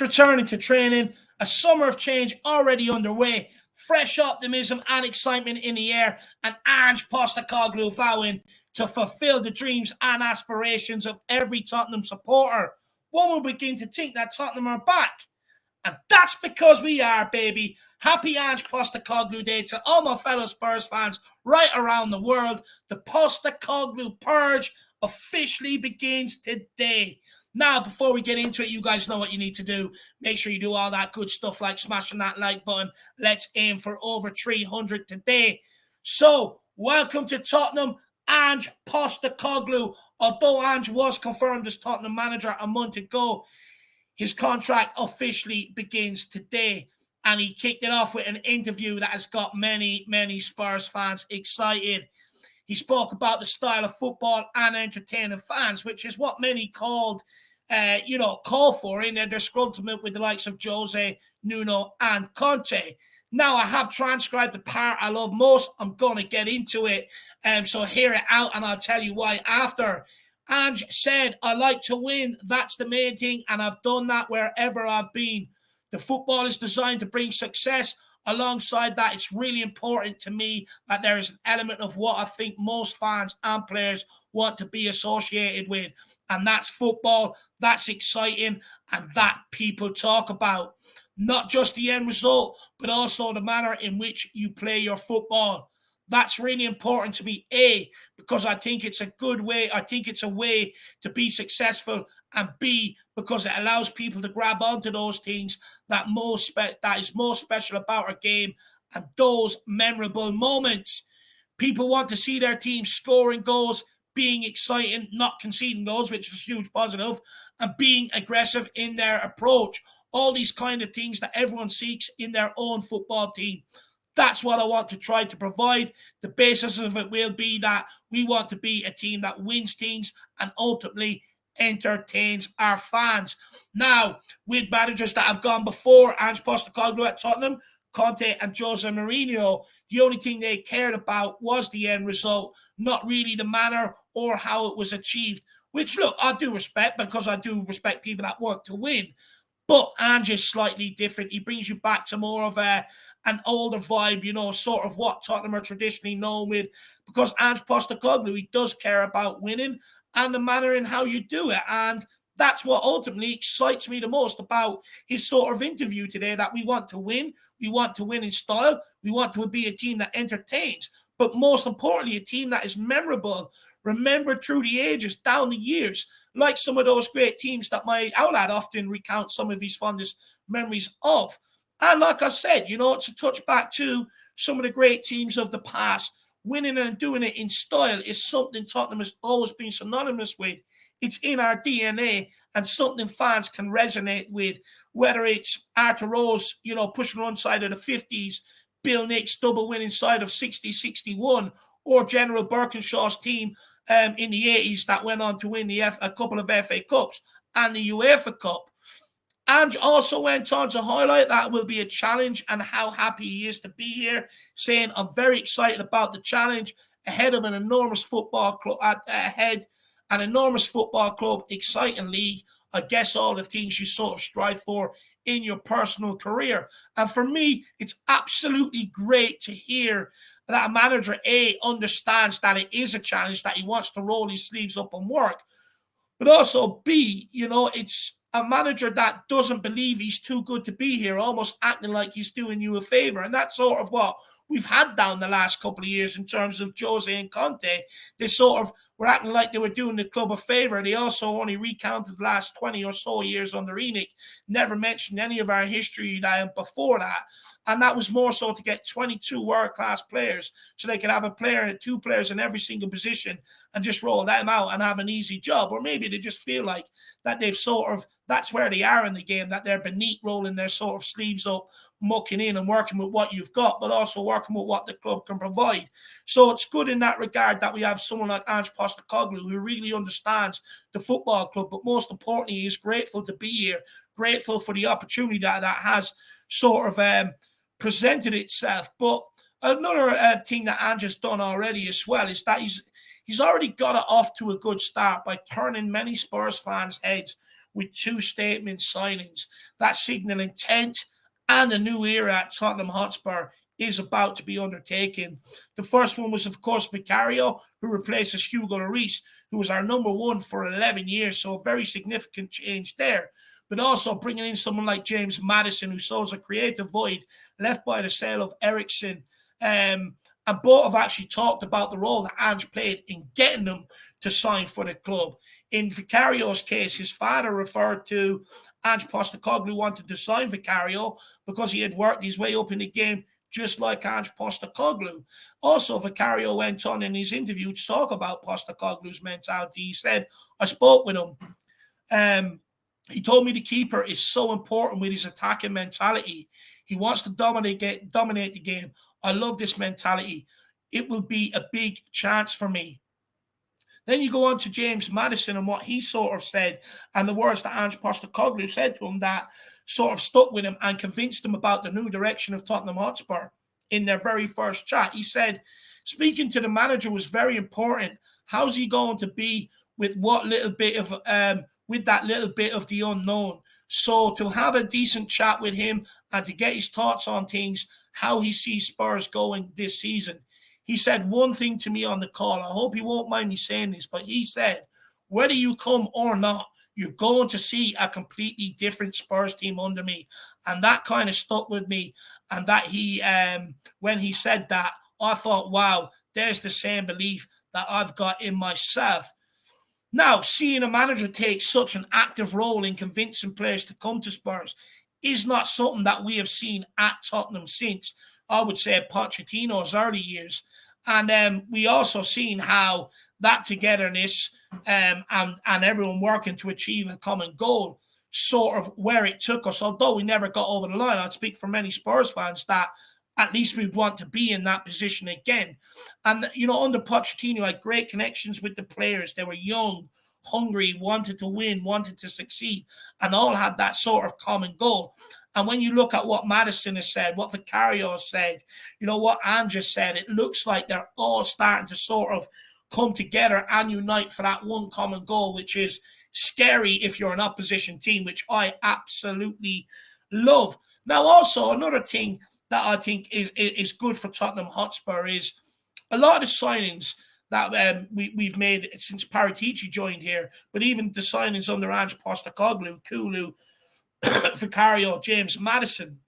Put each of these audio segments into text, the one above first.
Players returning to training, a summer of change already underway, fresh optimism and excitement in the air, and Ange Postecoglou vowing to fulfil the dreams and aspirations of every Tottenham supporter. One will begin to think that Tottenham are back. And that's because we are, baby. Happy Ange Postecoglou Day to all my fellow Spurs fans right around the world. The Postecoglou Purge officially begins today. Now, before we get into it, you guys know what you need to do. Make sure you do all that good stuff like smashing that like button. Let's aim for over 300 today. So, welcome to Tottenham, Ange Postecoglou. Although Ange was confirmed as Tottenham manager a month ago, his contract officially begins today, and he kicked it off with an interview that has got many, many Spurs fans excited. He spoke about the style of football and entertaining fans, which is what many call for in their disgruntlement with the likes of Jose, Nuno, and Conte. Now, I have transcribed the part I love most. I'm going to get into it, so hear it out, and I'll tell you why after. Ange said, I like to win. That's the main thing, and I've done that wherever I've been. The football is designed to bring success. Alongside that, it's really important to me that there is an element of what I think most fans and players want to be associated with, and that's football, that's exciting, and that people talk about. Not just the end result, but also the manner in which you play your football. That's really important to me, A, because I think it's a good way. I think it's a way to be successful, and B, because it allows people to grab onto those things that is most special about our game and those memorable moments. People want to see their team scoring goals, being exciting, not conceding goals, which is a huge positive, and being aggressive in their approach. All these kind of things that everyone seeks in their own football team. That's what I want to try to provide. The basis of it will be that we want to be a team that wins things and ultimately entertains our fans. Now, with managers that have gone before Ange Postecoglou at Tottenham, Conte and Jose Mourinho, the only thing they cared about was the end result, not really the manner or how it was achieved, which, look, I do respect, because I do respect people that want to win. But Ange is slightly different. He brings you back to more of an older vibe, sort of what Tottenham are traditionally known with, because Ange Postecoglou, he does care about winning and the manner in how you do it. And that's what ultimately excites me the most about his sort of interview today, that we want to win. We want to win in style. We want to be a team that entertains, but most importantly, a team that is memorable, remembered through the ages, down the years, like some of those great teams that my outlet often recount some of his fondest memories of. And like I said, it's a touch back to some of the great teams of the past. Winning and doing it in style is something Tottenham has always been synonymous with. It's in our DNA and something fans can resonate with, whether it's Arthur Rose, pushing one side of the 50s, Bill Nick's double winning side of 60-61, or General Birkinshaw's team in the 80s that went on to win a couple of FA Cups and the UEFA Cup. Ange also went on to highlight that it will be a challenge and how happy he is to be here, saying, I'm very excited about the challenge ahead of an enormous football club, exciting league. I guess all the things you sort of strive for in your personal career. And for me, it's absolutely great to hear that a manager, A, understands that it is a challenge, that he wants to roll his sleeves up and work. But also, B, it's a manager that doesn't believe he's too good to be here, almost acting like he's doing you a favor. And that's sort of what we've had down the last couple of years in terms of Jose and Conte. They sort of were acting like they were doing the club a favor. They also only recounted the last 20 or so years under Enoch, never mentioned any of our history before that. And that was more so to get 22 world-class players so they could have two players in every single position and just roll them out and have an easy job. Or maybe they just feel like that that's where they are in the game, that they're beneath rolling their sort of sleeves up, mucking in and working with what you've got, but also working with what the club can provide. So it's good in that regard that we have someone like Ange Postecoglou who really understands the football club, but most importantly, he's grateful to be here, grateful for the opportunity that has sort of presented itself. But another thing that Ange has done already as well is that he's already got it off to a good start by turning many Spurs fans' heads with 2 statement signings that signal intent and a new era at Tottenham Hotspur is about to be undertaken. The first one was, of course, Vicario, who replaces Hugo Lloris, who was our number 1 for 11 years, so a very significant change there. But also bringing in someone like James Maddison, who solves a creative void left by the sale of Eriksen. And both have actually talked about the role that Ange played in getting them to sign for the club. In Vicario's case, his father referred to Ange Postecoglou wanted to sign Vicario because he had worked his way up in the game just like Ange Postecoglou. Also, Vicario went on in his interview to talk about Postecoglou's mentality. He said, I spoke with him. He told me the keeper is so important with his attacking mentality. He wants to dominate the game. I love this mentality. It will be a big chance for me. Then you go on to James Maddison and what he sort of said, and the words that Ange Postecoglou said to him that sort of stuck with him and convinced him about the new direction of Tottenham Hotspur in their very first chat. He said, speaking to the manager was very important. How's he going to be with what little bit of with that little bit of the unknown? So to have a decent chat with him and to get his thoughts on things, how he sees Spurs going this season. He said one thing to me on the call. I hope he won't mind me saying this, but he said, whether you come or not, you're going to see a completely different Spurs team under me. And that kind of stuck with me. And that he, when he said that, I thought, wow, there's the same belief that I've got in myself. Now, seeing a manager take such an active role in convincing players to come to Spurs is not something that we have seen at Tottenham since, I would say, Pochettino's early years. And we also seen how that togetherness and everyone working to achieve a common goal sort of where it took us. Although we never got over the line, I'd speak for many Spurs fans that at least we'd want to be in that position again. And, you know, under Pochettino, I had great connections with the players. They were young, hungry, wanted to win, wanted to succeed, and all had that sort of common goal. And when you look at what Maddison has said, what Vicario has said, you know, what Ange said, it looks like they're all starting to sort of come together and unite for that one common goal, which is scary if you're an opposition team, which I absolutely love. Now, also, another thing that I think is good for Tottenham Hotspur is a lot of the signings that we've made since Paratici joined here, but even the signings under Ange Postecoglou, Kulu, Vicario, James Maddison,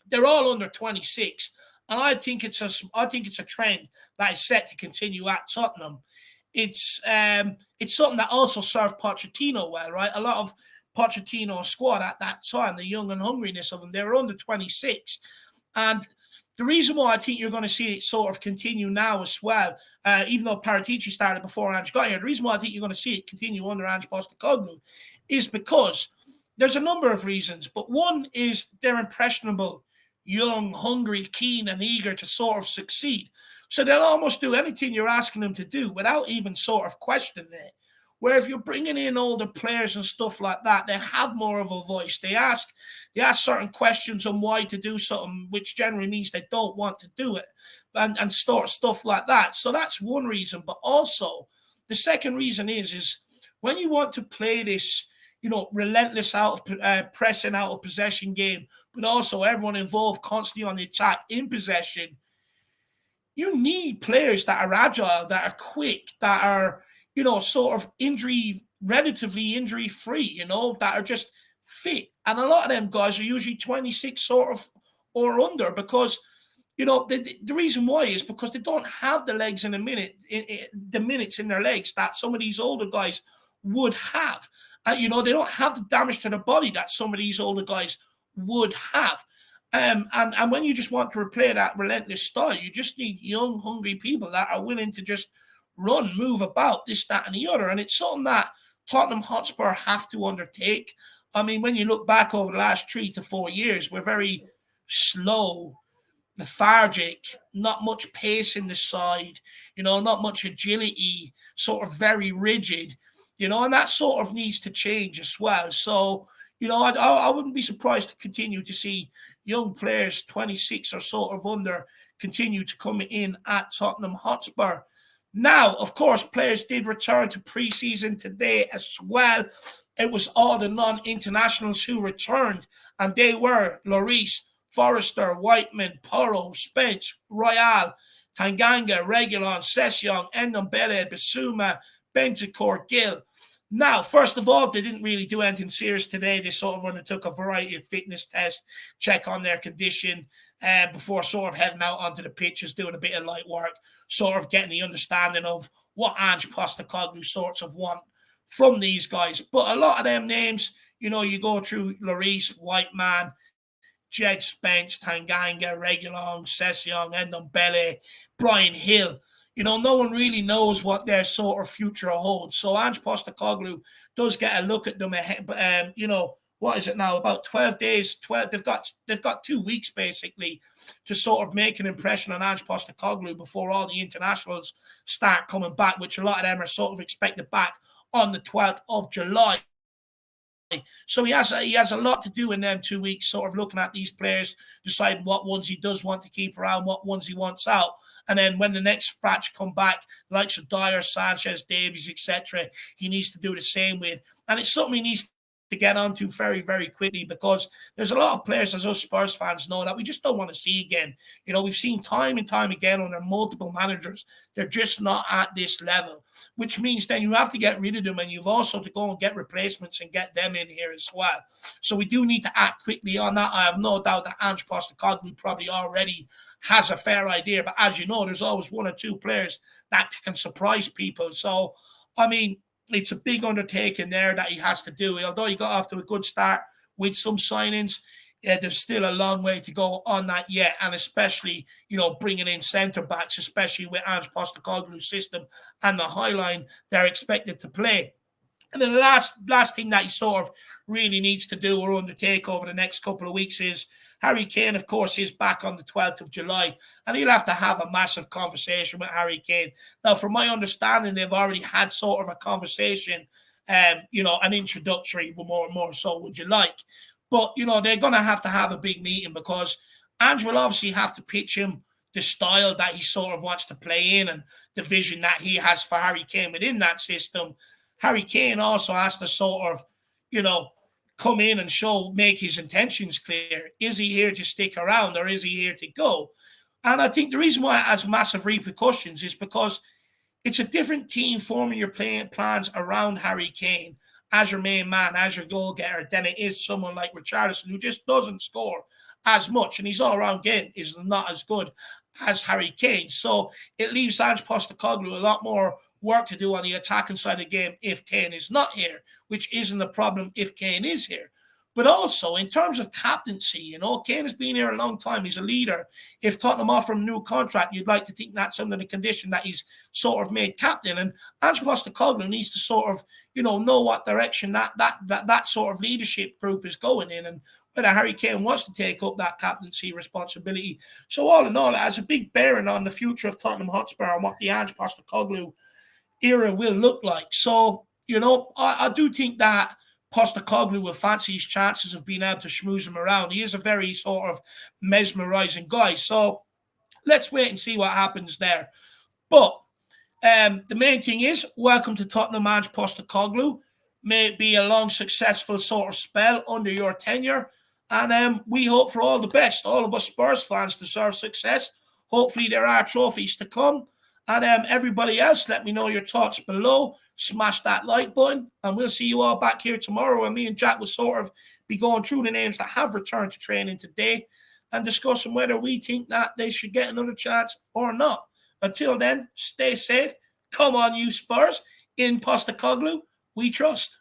they're all under 26, and I think it's a trend that is set to continue at Tottenham. It's something that also served Pochettino well, right? A lot of Pochettino's squad at that time, the young and hungriness of them, they were under 26, and the reason why I think you're going to see it sort of continue now as well, even though Paratici started before Ange got here, the reason why I think you're going to see it continue under Ange Postecoglou is because there's a number of reasons, but one is they're impressionable, young, hungry, keen, and eager to sort of succeed. So they'll almost do anything you're asking them to do without even sort of questioning it. Where if you're bringing in older players and stuff like that, they have more of a voice. They ask certain questions on why to do something, which generally means they don't want to do it, and start stuff like that. So that's one reason. But also, the second reason is when you want to play this, you know, relentless pressing out of possession game, but also everyone involved constantly on the attack in possession, you need players that are agile, that are quick, that are, you know, sort of relatively injury-free, you know, that are just fit. And a lot of them guys are usually 26 sort of or under because, you know, the reason why is because they don't have the legs in the minutes in their legs that some of these older guys would have. You know, they don't have the damage to the body that some of these older guys would have. And when you just want to replay that relentless style, you just need young, hungry people that are willing to just run, move about, this, that, and the other. And it's something that Tottenham Hotspur have to undertake. I mean, when you look back over the last 3 to 4 years, we're very slow, lethargic, not much pace in the side, you know, not much agility, sort of very rigid, you know, and that sort of needs to change as well. So, you know, I wouldn't be surprised to continue to see young players, 26 or sort of under, continue to come in at Tottenham Hotspur. Now, of course, players did return to pre-season today as well. it was all the non-internationals who returned, and they were Lloris, Forrester, Whiteman, Porro, Spence, Royale, Tanganga, Reguilon, Session, Ndombele, Bissouma, Bentancur, Gill. Now, first of all, they didn't really do anything serious today. They sort of undertook a variety of fitness tests, check on their condition before sort of heading out onto the pitches, doing a bit of light work, sort of getting the understanding of what Ange Postecoglou sorts of want from these guys. But a lot of them names, you know, you go through Lloris, Whiteman, Jed Spence, Tanganga, Reguilon, Session, Ndombele, Brian Hill. You know, no one really knows what their sort of future holds. So Ange Postecoglou does get a look at them. You know, what is it now? About 12 days. They've got 2 weeks basically to sort of make an impression on Ange Postecoglou before all the internationals start coming back, which a lot of them are sort of expected back on the 12th of July. So he has a lot to do in them 2 weeks, sort of looking at these players, deciding what ones he does want to keep around, what ones he wants out. And then when the next batch come back, the likes of Dyer, Sanchez, Davies, etc., he needs to do the same with. And it's something he needs to get onto very, very quickly, because there's a lot of players, as us Spurs fans know, that we just don't want to see again. You know, we've seen time and time again under multiple managers, they're just not at this level, which means then you have to get rid of them, and you've also to go and get replacements and get them in here as well. So we do need to act quickly on that. I have no doubt that Ange Postecoglou probably already has a fair idea, but as you know, there's always 1 or 2 players that can surprise people. So, I mean, it's a big undertaking there that he has to do. Although he got off to a good start with some signings, there's still a long way to go on that yet. And especially, you know, bringing in centre-backs, especially with Ange Postecoglou's system and the high line they're expected to play. And then the last thing that he sort of really needs to do or undertake over the next couple of weeks is Harry Kane, of course, is back on the 12th of July, and he'll have to have a massive conversation with Harry Kane. Now, from my understanding, they've already had sort of a conversation, you know, an introductory, more so, would you like? But, you know, they're going to have a big meeting, because Ange will obviously have to pitch him the style that he sort of wants to play in and the vision that he has for Harry Kane within that system. Harry Kane also has to sort of, you know, come in and make his intentions clear. Is he here to stick around, or is he here to go? And I think the reason why it has massive repercussions is because it's a different team forming your plans around Harry Kane as your main man, as your goal getter, than it is someone like Richarlison, who just doesn't score as much, and his all-around game is not as good as Harry Kane. So it leaves Ange Postecoglou a lot more work to do on the attacking side of the game if Kane is not here, which isn't a problem if Kane is here. But also, in terms of captaincy, you know, Kane has been here a long time. He's a leader. If Tottenham offer him a new contract, you'd like to think that's under the condition that he's sort of made captain. And Ange Postecoglou needs to sort of, you know what direction that sort of leadership group is going in, and whether Harry Kane wants to take up that captaincy responsibility. So all in all, it has a big bearing on the future of Tottenham Hotspur and what the Ange Postecoglou era will look like. So, you know, I do think that Postecoglou will fancy his chances of being able to schmooze him around. He is a very sort of mesmerizing guy. So let's wait and see what happens there. But the main thing is, welcome to Tottenham, Ange Postecoglou. May it be a long, successful sort of spell under your tenure. And we hope for all the best. All of us Spurs fans deserve success. Hopefully there are trophies to come. And everybody else, let me know your thoughts below. Smash that like button, and we'll see you all back here tomorrow. And me and Jack will sort of be going through the names that have returned to training today and discussing whether we think that they should get another chance or not. Until then, stay safe. Come on, you Spurs. In Postecoglou, we trust.